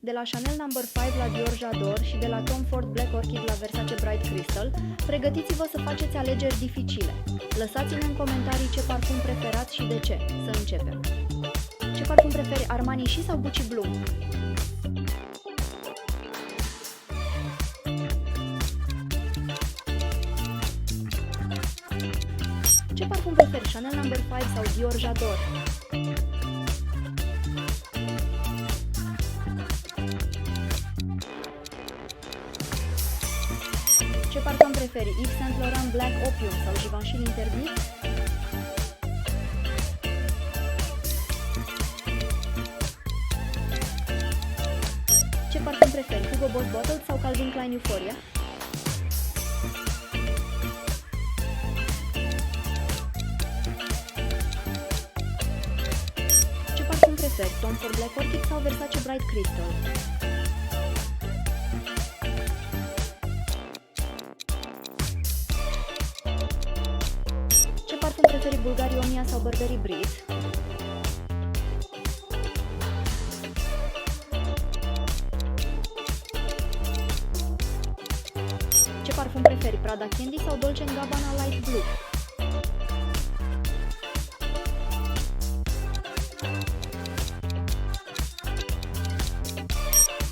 De la Chanel No. 5 la Dior J'adore și de la Tom Ford Black Orchid la Versace Bright Crystal, pregătiți-vă să faceți alegeri dificile. Lăsați-ne în comentarii ce parfum preferați și de ce. Să începem. Ce parfum preferi, Armani Chi sau Gucci Bloom? Ce parfum preferi, Chanel No. 5 sau Dior J'adore? Ce parfum preferi, Yves Saint Laurent Black Opium sau Givenchy Interdit? Ce parfum preferi, Hugo Boss Bottled sau Calvin Klein Euphoria? Ce parfum preferi, Tom Ford Black Orchid sau Versace Bright Crystal? Ce parfum preferi, Bulgari Omnia sau Burberry Breeze? Ce parfum preferi, Prada Candy sau Dolce & Gabbana Light Blue?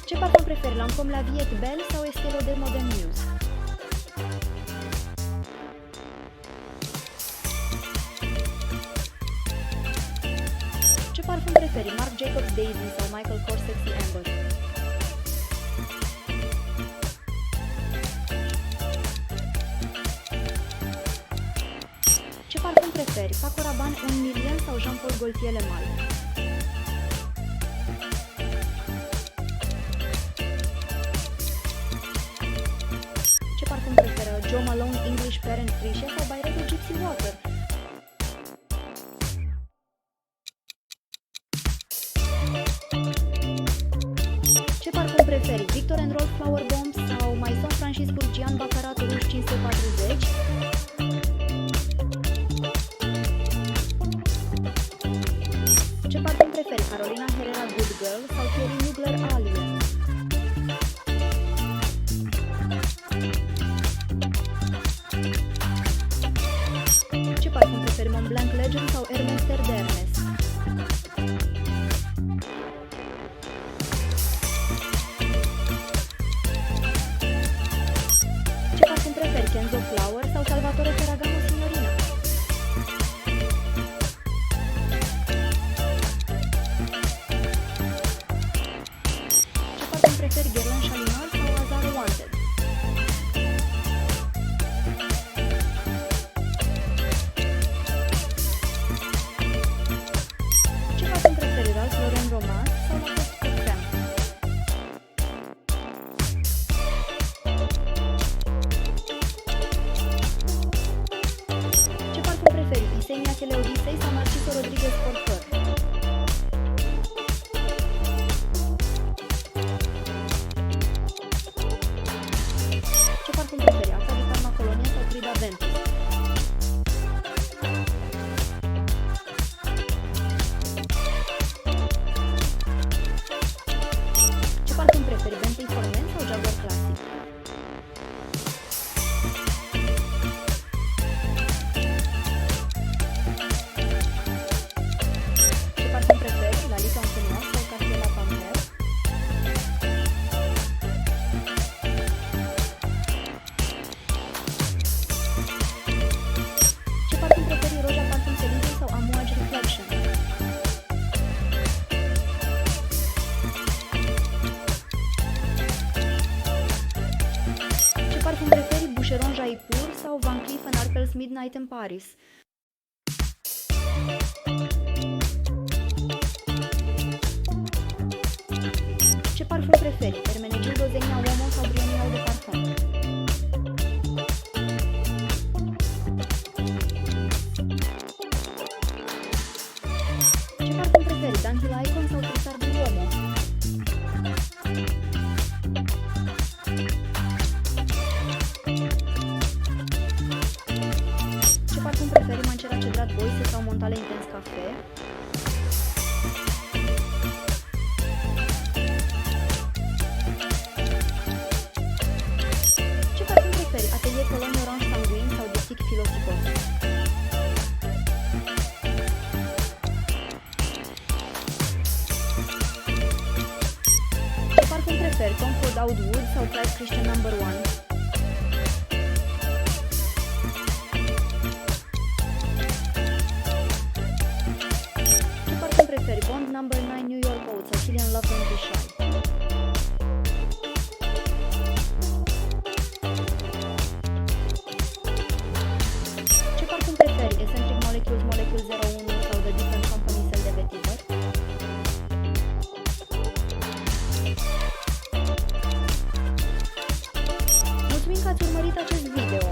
Ce parfum preferi, Lancôme La Vie est Belle sau Estée Lauder Modern Muse? Ce parfum preferi, Marc Jacobs Daisy sau Michael Kors Sexy Amber? Ce parfum preferi, Paco Rabanne 1 Million sau Jean-Paul Gaultier Le Male? Ce parfum preferă, Jo Malone English Parent Freesia sau Byredo Gypsy Water? Ce parfum preferi, Viktor & Rolf Flower Bomb sau Maison Francis Kurkdjian Baccarat Rouge 540? Ce parfum preferi, Carolina Herrera Good Girl sau Thierry Mugler Alien? Ce parfum preferi, Montblanc Legend sau Hermès Terre d'Hermès? Ce parfum preferi, Kenzo Flower sau Salvatore Ferragamo Signorina? Ce parfum preferi, Guerlain Shalimar sau Azaro Wanted? Ce parfum preferi, Ralph Lauren Romance sau Lacoste Crème? Ce parfum preferi, Isenia Cheleodisei sau Narciso Rodriguez Porfer? Ce parfum preferi, Acqua di Parma Colonia sau Frida Ventus? Ce parfum preferi, Bentley for Men sau Jaguar Classic? Ce parfum preferi, Lalita Antonioa sau Cartier La Panthère? Ce parfum preferi, Roja Parfum Celine sau Amouage Reflection? Ce parfum preferi, Boucheron Jaipur sau Van Cleef & Arpels Midnight in Paris? Ce parfum preferi, Hermenegildo Zegna Uomo sau Brioni Eau de Parfum? Ce parfum preferi, Dunhill Icon sau Trussardi Uomo? Ce parfum preferi, Mancera Cedrat Boise sau Montale Intense Cafe? preferi, Tom Ford Oud Wood sau Clyde Christian No. 1? Ce parfum preferi, Bond No. 9 New York Oud sau Cillian Love Country Shy? Ce parfum preferi, Eccentric Molecules Molecule 01 sau The Different Company Cell de Vetiver? Mulțumim că ați urmărit acest video.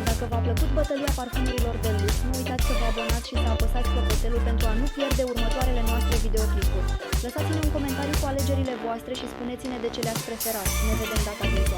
Dacă v-a plăcut bătălia parfumurilor de lux, nu uitați să vă abonați și să apăsați clopoțelul pentru a nu pierde următoarele noastre videoclipuri. Lăsați-ne un comentariu cu alegerile voastre și spuneți-ne de ce le-ați preferat. Ne vedem data viitoare.